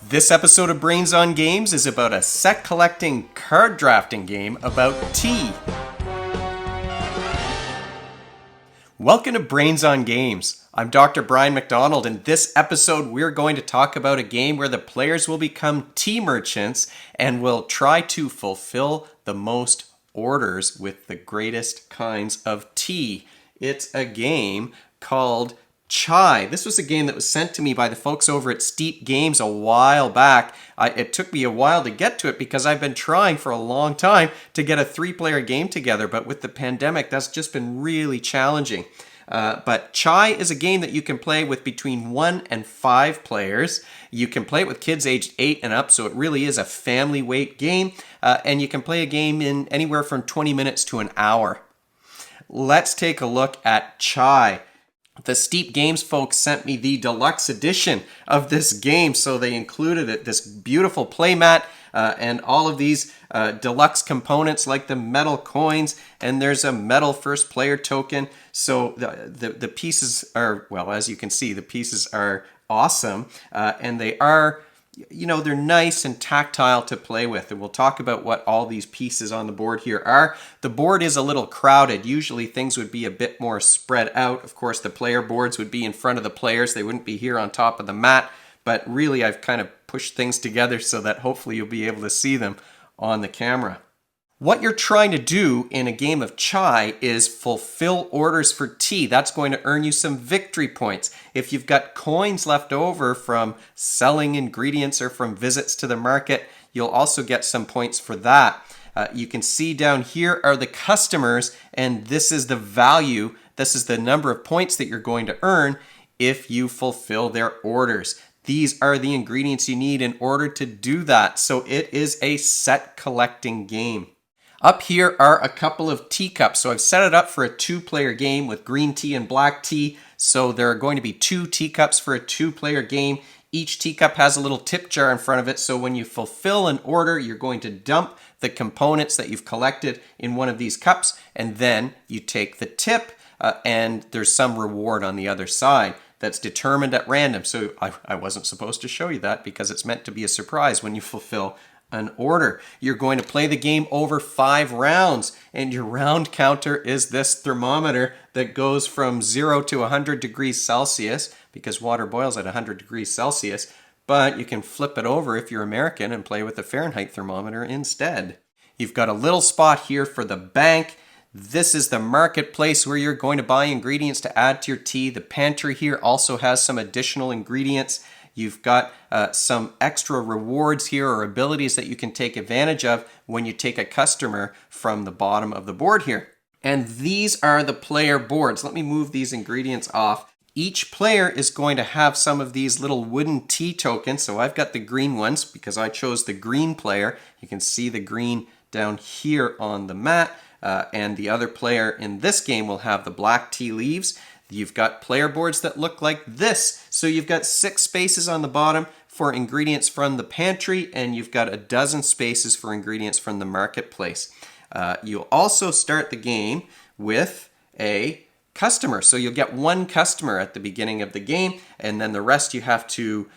This episode of Brains on Games is about a set collecting card drafting game about tea. Welcome to Brains on Games. I'm Dr. Brian McDonald. In this episode, we're going to talk about a game where the players will become tea merchants and will try to fulfill the most orders with the greatest kinds of tea. It's a game called Chai. This was a game that was sent to me by the folks over at Steep Games a while back. It took me a while to get to it because I've been trying for a long time to get a 3-player game together, but with the pandemic, that's just been really challenging. But Chai is a game that you can play with between 1 and 5 players. You can play it with kids aged 8 and up, so it really is a family weight game. And you can play a game in anywhere from 20 minutes to an hour. Let's take a look at Chai. The Steep Games folks sent me the deluxe edition of this game, so they included it, this beautiful playmat and all of these deluxe components like the metal coins, and there's a metal first player token. So the pieces are, well, as you can see, the pieces are awesome, and they are, you know, they're nice and tactile to play with, and we'll talk about what all these pieces on the board here are. The board is a little crowded. Usually things would be a bit more spread out. Of course, the player boards would be in front of the players. They wouldn't be here on top of the mat, but really I've kind of pushed things together so that hopefully you'll be able to see them on the camera. What you're trying to do in a game of Chai is fulfill orders for tea. That's going to earn you some victory points. If you've got coins left over from selling ingredients or from visits to the market, you'll also get some points for that. You can see down here are the customers, and this is the value. This is the number of points that you're going to earn if you fulfill their orders. These are the ingredients you need in order to do that. So it is a set collecting game. Up here are a couple of teacups. So I've set it up for a 2-player game with green tea and black tea. So there are going to be 2 teacups for a 2-player game. Each teacup has a little tip jar in front of it. So when you fulfill an order, you're going to dump the components that you've collected in one of these cups. And then you take the tip and there's some reward on the other side that's determined at random. So I wasn't supposed to show you that because it's meant to be a surprise when you fulfill an order. You're going to play the game over 5 rounds, and your round counter is this thermometer that goes from 0 to 100 degrees Celsius, because water boils at 100 degrees Celsius, but you can flip it over if you're American and play with the Fahrenheit thermometer instead. You've got a little spot here for the bank. This is the marketplace where you're going to buy ingredients to add to your tea. The pantry here also has some additional ingredients. You've got some extra rewards here or abilities that you can take advantage of when you take a customer from the bottom of the board here. And these are the player boards. Let me move these ingredients off. Each player is going to have some of these little wooden tea tokens. So I've got the green ones because I chose the green player. You can see the green down here on the mat. And the other player in this game will have the black tea leaves. You've got player boards that look like this. So you've got 6 spaces on the bottom for ingredients from the pantry, and you've got a dozen spaces for ingredients from the marketplace. You'll also start the game with a customer. So you'll get 1 customer at the beginning of the game, and then the rest you have to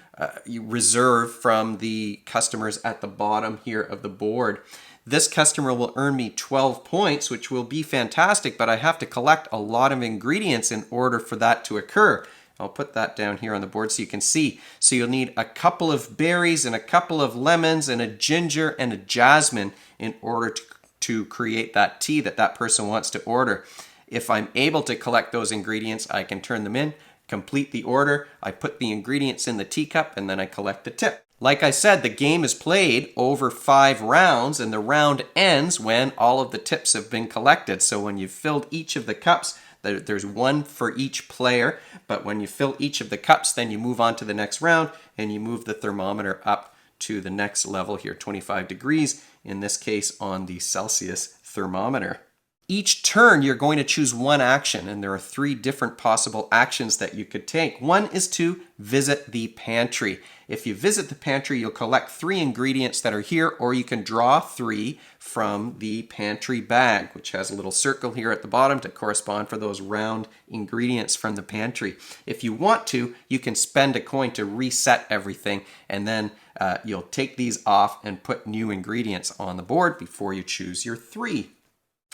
you reserve from the customers at the bottom here of the board. This customer will earn me 12 points, which will be fantastic, but I have to collect a lot of ingredients in order for that to occur. I'll put that down here on the board so you can see. So you'll need a couple of berries and a couple of lemons and a ginger and a jasmine in order to create that tea that person wants to order. If I'm able to collect those ingredients, I can turn them in, complete the order, I put the ingredients in the teacup, and then I collect the tip. Like I said, the game is played over 5 rounds, and the round ends when all of the tips have been collected. So when you've filled each of the cups, there's 1 for each player, but when you fill each of the cups, then you move on to the next round, and you move the thermometer up to the next level here, 25 degrees, in this case on the Celsius thermometer. Each turn, you're going to choose one action, and there are 3 different possible actions that you could take. One is to visit the pantry. If you visit the pantry, you'll collect 3 ingredients that are here, or you can draw 3 from the pantry bag, which has a little circle here at the bottom to correspond for those round ingredients from the pantry. If you want to, you can spend a coin to reset everything, and then you'll take these off and put new ingredients on the board before you choose your 3.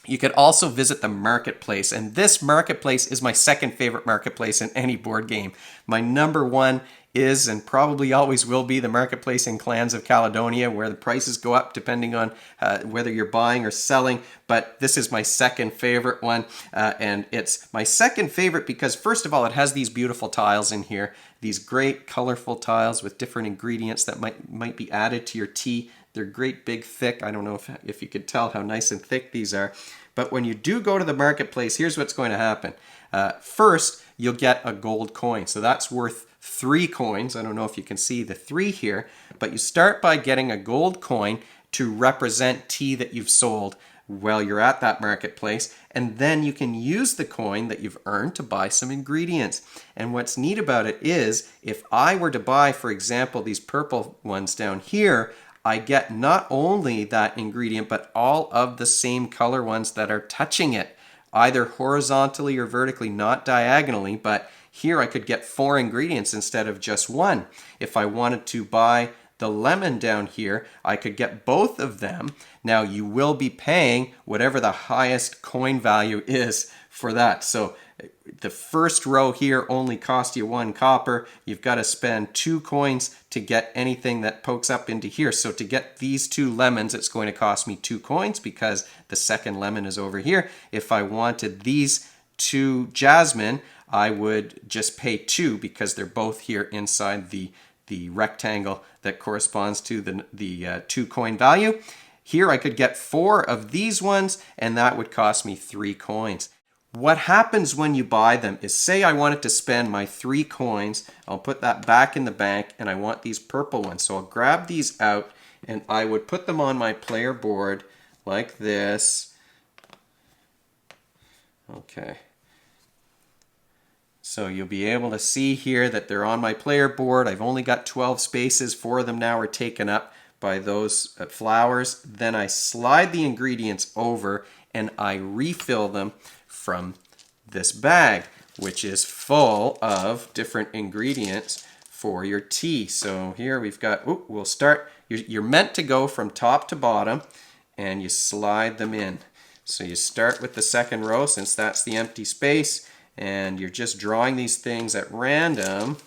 You could also visit the marketplace, and this marketplace is my second favorite marketplace in any board game. My number one is, and probably always will be, the marketplace in Clans of Caledonia, where the prices go up depending on whether you're buying or selling. But this is my second favorite one, and it's my second favorite because, first of all, it has these beautiful tiles in here, these great colorful tiles with different ingredients that might be added to your tea. They're great, big, thick. I don't know if you could tell how nice and thick these are. But when you do go to the marketplace, here's what's going to happen. First, you'll get a gold coin. So that's worth 3 coins. I don't know if you can see the 3 here. But you start by getting a gold coin to represent tea that you've sold while you're at that marketplace. And then you can use the coin that you've earned to buy some ingredients. And what's neat about it is, if I were to buy, for example, these purple ones down here, I get not only that ingredient, but all of the same color ones that are touching it, either horizontally or vertically, not diagonally. But here I could get 4 ingredients instead of just 1. If I wanted to buy the lemon down here, I could get both of them. Now you will be paying whatever the highest coin value is for that. So the first row here only cost you 1 copper. You've got to spend 2 coins to get anything that pokes up into here. So to get these 2 lemons, it's going to cost me 2 coins because the second lemon is over here. If I wanted these 2 jasmine, I would just pay 2 because they're both here inside the rectangle that corresponds to the 2 coin value. Here I could get 4 of these ones, and that would cost me 3 coins. What happens when you buy them is, say I wanted to spend my 3 coins, I'll put that back in the bank, and I want these purple ones. So I'll grab these out, and I would put them on my player board like this. Okay. So you'll be able to see here that they're on my player board. I've only got 12 spaces. 4 of them now are taken up by those flowers. Then I slide the ingredients over, and I refill them from this bag, which is full of different ingredients for your tea. So here we've got, we'll start, you're meant to go from top to bottom, and you slide them in. So you start with the second row, since that's the empty space, and you're just drawing these things at random.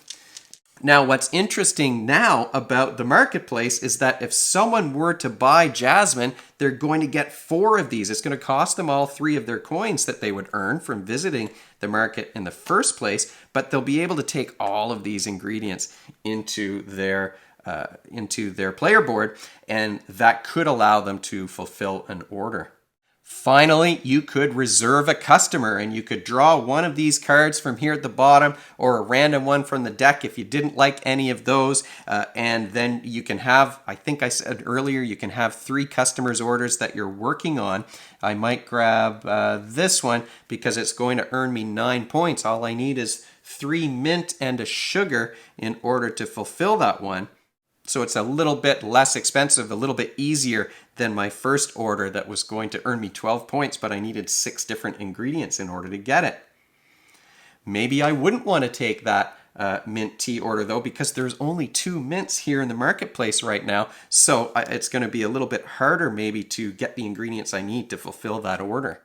Now, what's interesting now about the marketplace is that if someone were to buy jasmine, they're going to get 4 of these. It's going to cost them all 3 of their coins that they would earn from visiting the market in the first place, but they'll be able to take all of these ingredients into their player board, and that could allow them to fulfill an order. Finally, you could reserve a customer, and you could draw one of these cards from here at the bottom, or a random one from the deck if you didn't like any of those. And then you can have, I think I said earlier, you can have 3 customers' orders that you're working on. I might grab this one because it's going to earn me 9 points. All I need is 3 mint and a sugar in order to fulfill that one. So it's a little bit less expensive, a little bit easier than my first order that was going to earn me 12 points, but I needed 6 different ingredients in order to get it. Maybe I wouldn't want to take that mint tea order though, because there's only 2 mints here in the marketplace right now. So it's going to be a little bit harder maybe to get the ingredients I need to fulfill that order.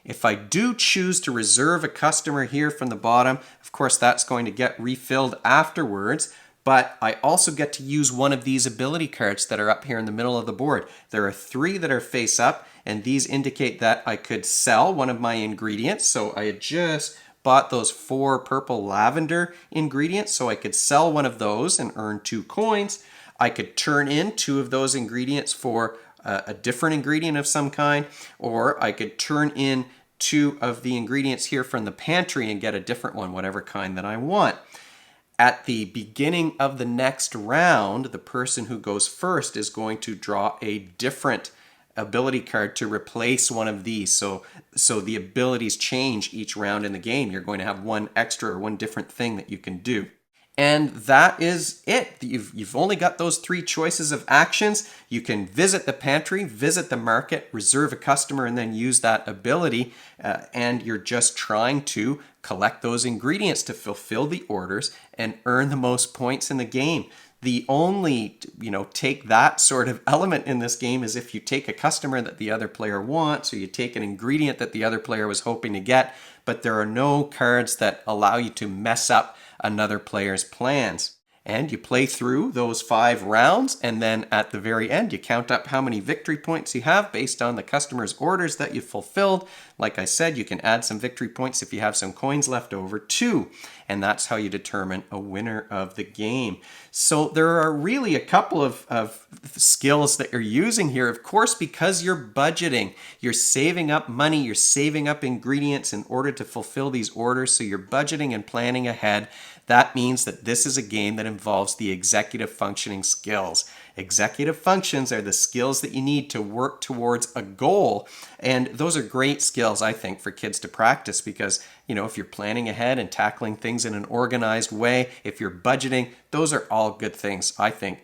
If I do choose to reserve a customer here from the bottom, of course that's going to get refilled afterwards. But I also get to use one of these ability cards that are up here in the middle of the board. There are 3 that are face up, and these indicate that I could sell one of my ingredients. So I had just bought those 4 purple lavender ingredients, so I could sell one of those and earn 2 coins. I could turn in 2 of those ingredients for a different ingredient of some kind, or I could turn in 2 of the ingredients here from the pantry and get a different one, whatever kind that I want. At the beginning of the next round, the person who goes first is going to draw a different ability card to replace one of these. So the abilities change each round in the game. You're going to have one extra or one different thing that you can do. And that is it. You've only got those 3 choices of actions. You can visit the pantry, visit the market, reserve a customer, and then use that ability. And you're just trying to collect those ingredients to fulfill the orders and earn the most points in the game. The only, take that sort of element in this game is if you take a customer that the other player wants, or you take an ingredient that the other player was hoping to get, but there are no cards that allow you to mess up another player's plans. And you play through those 5 rounds, and then at the very end, you count up how many victory points you have based on the customer's orders that you fulfilled. Like I said, you can add some victory points if you have some coins left over too. And that's how you determine a winner of the game. So there are really a couple of skills that you're using here. Of course, because you're budgeting, you're saving up money, you're saving up ingredients in order to fulfill these orders. So you're budgeting and planning ahead. That means that this is a game that involves the executive functioning skills. Executive functions are the skills that you need to work towards a goal. And those are great skills, I think, for kids to practice because, if you're planning ahead and tackling things in an organized way, if you're budgeting, those are all good things, I think,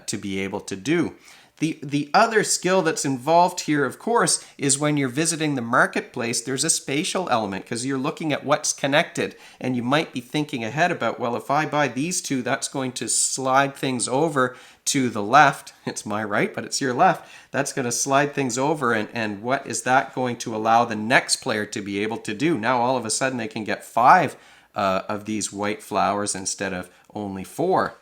to be able to do. The other skill that's involved here, of course, is when you're visiting the marketplace, there's a spatial element because you're looking at what's connected. And you might be thinking ahead about, well, if I buy these 2, that's going to slide things over to the left. It's my right, but it's your left. That's going to slide things over. And what is that going to allow the next player to be able to do? Now, all of a sudden, they can get 5 of these white flowers instead of only 4.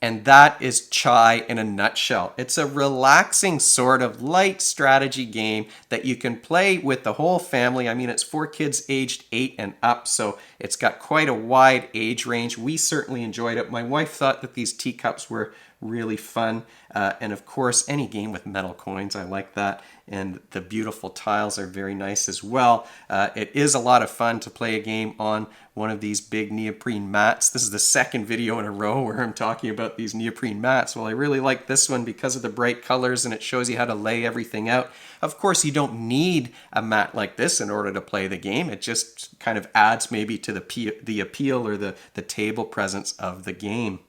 And that is Chai in a nutshell. It's a relaxing sort of light strategy game that you can play with the whole family. I mean, it's for kids aged 8 and up, so it's got quite a wide age range. We certainly enjoyed it. My wife thought that these teacups were really fun. And of course, any game with metal coins, I like that. And the beautiful tiles are very nice as well. It is a lot of fun to play a game on one of these big neoprene mats. This is the second video in a row where I'm talking about these neoprene mats. Well, I really like this one because of the bright colors and it shows you how to lay everything out. Of course, you don't need a mat like this in order to play the game. It just kind of adds maybe to the appeal or the table presence of the game.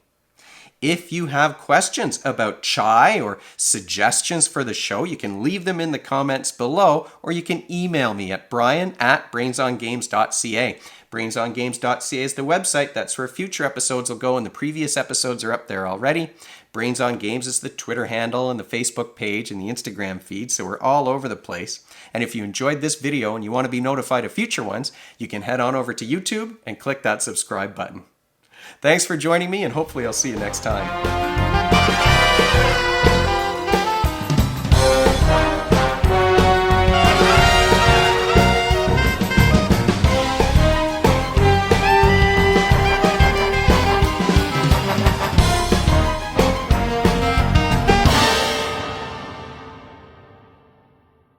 If you have questions about Chai or suggestions for the show, you can leave them in the comments below, or you can email me at brian@brainsongames.ca. Brainsongames.ca is the website. That's where future episodes will go, and the previous episodes are up there already. Brains on Games is the Twitter handle and the Facebook page and the Instagram feed, so we're all over the place. And if you enjoyed this video and you want to be notified of future ones, you can head on over to YouTube and click that subscribe button. Thanks for joining me, and hopefully I'll see you next time.